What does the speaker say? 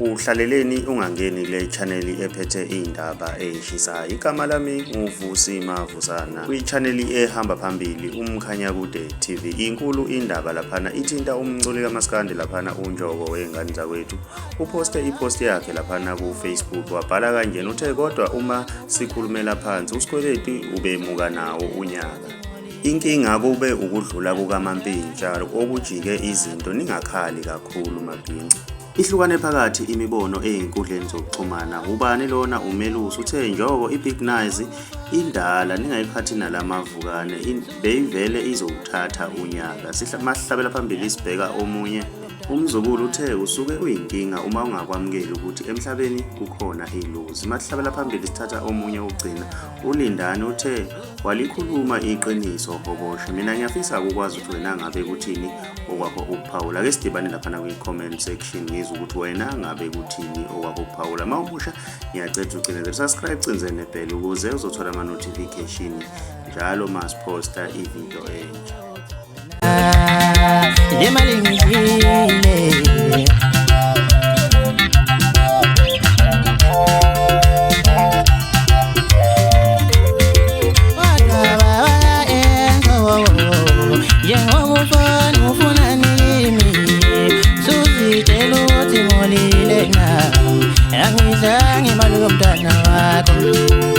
Uhlaleleni ungangeni kule channel ephethe indaba eshisayo. Igama lami nguVusi Mavusana. Kwi-channel ehamba phambili uMkhanyakude TV. Inkulu indaba laphana ithinta umculi kaMaskandi laphana uNjoko wengane zakwethu. Uposte ipost yakhe laphana ku Facebook wabhala kanjena uthe kodwa uma sikhulumela phansi usikweleti ubemuka nawo unyaka. Inkinga kube ukudlula kukaMampintsha okujike izinto ningakhali kakhulu mabhinca. Ihlukane phakathi imibono ezinkundleni zokuxhumana. Ubani lona umelusi uthe Njoko ibig nice indala ningayiphathi nalamavukane beyivele izowuthatha unyaka. Sihlabela phambili sibheka omunye umzukulu uthe usuke uyinkinga uma ungakwamukeli ukuthi emhlabeni kukhona iluzi. Masihlabela phambili sithatha omunye ugcina uLindani uthe walikhuluma iqiniso hoboshe. Mina ngiyafisa ukwazi ukuthi wena ngabe kuthini okwakho ukuphawula. Ake sidibane lapha kwi-comment section ngizwe ukuthi wena ngabe kuthini okwakho ukuphawula. Mawubusha ngiyacela ugcine subscribe cinze nebell ukuze uzothola ama-notification njalo masiposta ivideo entsha. Angizange malumntana wakho